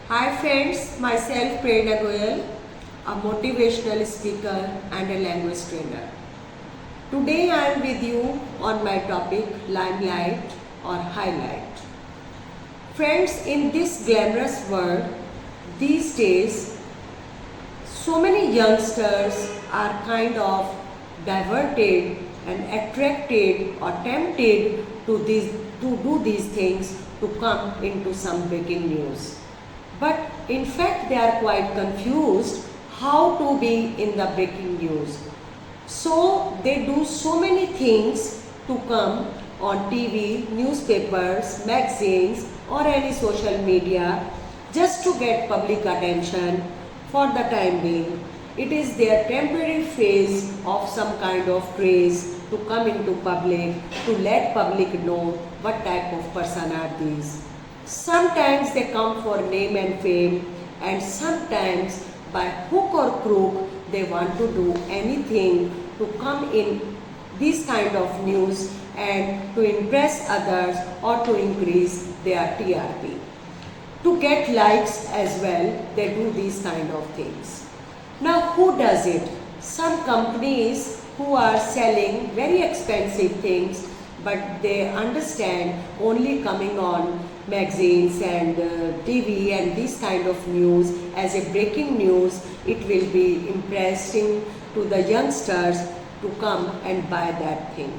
Hi friends, myself Prerna Goyal, a motivational speaker and a language trainer. Today I am with you on my topic limelight or highlight. Friends, in this glamorous world, these days, so many youngsters are kind of diverted and attracted or tempted to do these things to come into some breaking news. But in fact, they are quite confused how to be in the breaking news. So they do so many things to come on TV, newspapers, magazines, or any social media just to get public attention for the time being. It is their temporary phase of some kind of craze to come into public, to let public know what type of person are these. Sometimes they come for name and fame, and sometimes by hook or crook they want to do anything to come in these kind of news and to impress others or to increase their TRP. To get likes as well, they do these kind of things. Now who does it? Some companies who are selling very expensive things, but they understand only coming on magazines and TV and this kind of news as a breaking news, it will be impressing to the youngsters to come and buy that thing.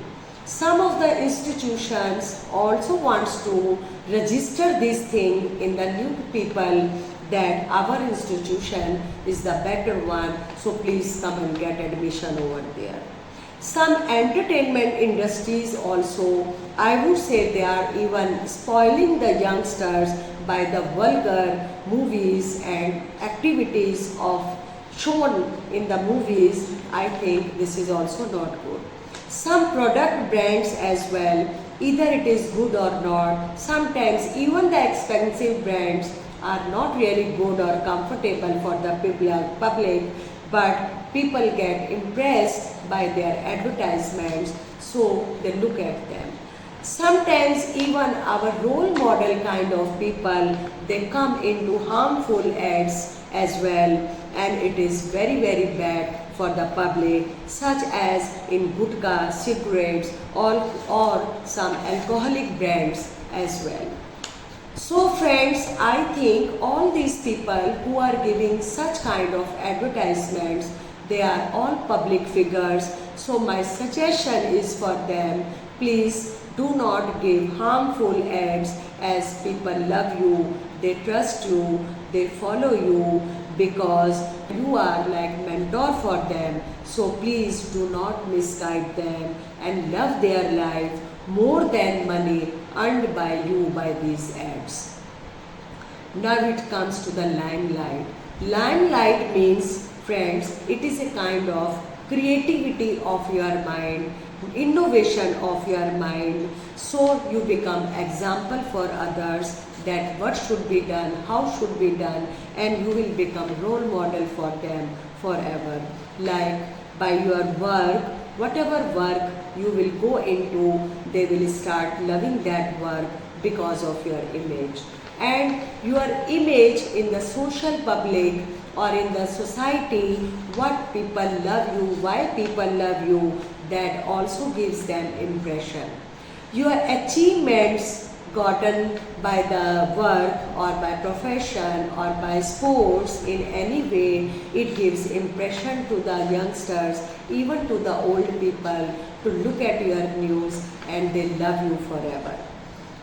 Some of the institutions also wants to register this thing in the new people that our institution is the better one, so please come and get admission over there. Some entertainment industries also, I would say they are even spoiling the youngsters by the vulgar movies and activities of shown in the movies. I think this is also not good. Some product brands as well, either it is good or not. Sometimes even the expensive brands are not really good or comfortable for the public, but people get impressed by their advertisements, so they look at them. Sometimes even our role model kind of people, they come into harmful ads as well, and it is very bad for the public, such as in gutka, cigarettes, or some alcoholic brands as well. So friends, I think all these people who are giving such kind of advertisements, they are all public figures. So my suggestion is for them, please do not give harmful ads, as people love you, they trust you, they follow you because you are like mentor for them. So please do not misguide them and love their life more than money earned by you by these ads. Now it comes to the limelight. Limelight means, friends, it is a kind of creativity of your mind, innovation of your mind, so you become example for others that what should be done, how should be done, and you will become role model for them forever. Like by your work, whatever work you will go into, they will start loving that work because of your image. And your image in the social public or in the society, what people love you, why people love you, that also gives them impression. Your achievements gotten by the work or by profession or by sports in any way, it gives impression to the youngsters, even to the old people, to look at your news and they love you forever.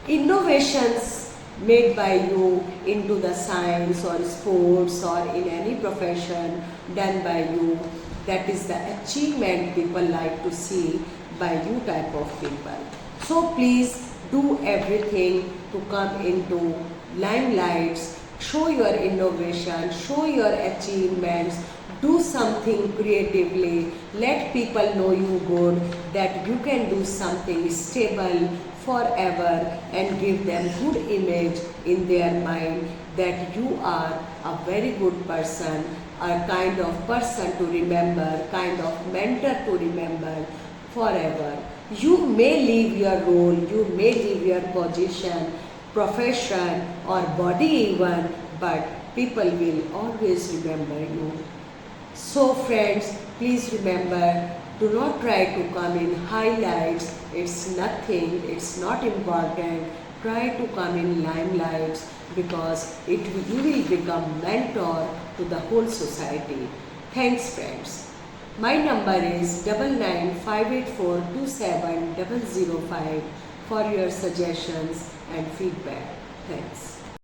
Innovations made by you into the science or sports or in any profession done by you, that is the achievement people like to see by you type of people. So please do everything to come into limelights, show your innovation, show your achievements, do something creatively, let people know you good, that you can do something stable forever and give them good image in their mind that you are a very good person, a kind of person to remember, kind of mentor to remember forever. You may leave your role, you may leave your position, profession or body even, but people will always remember you. So friends, please remember, do not try to come in highlights. It's nothing, it's not important. Try to come in limelights because you will become mentor to the whole society. Thanks friends. My number is 9958427005 for your suggestions and feedback. Thanks.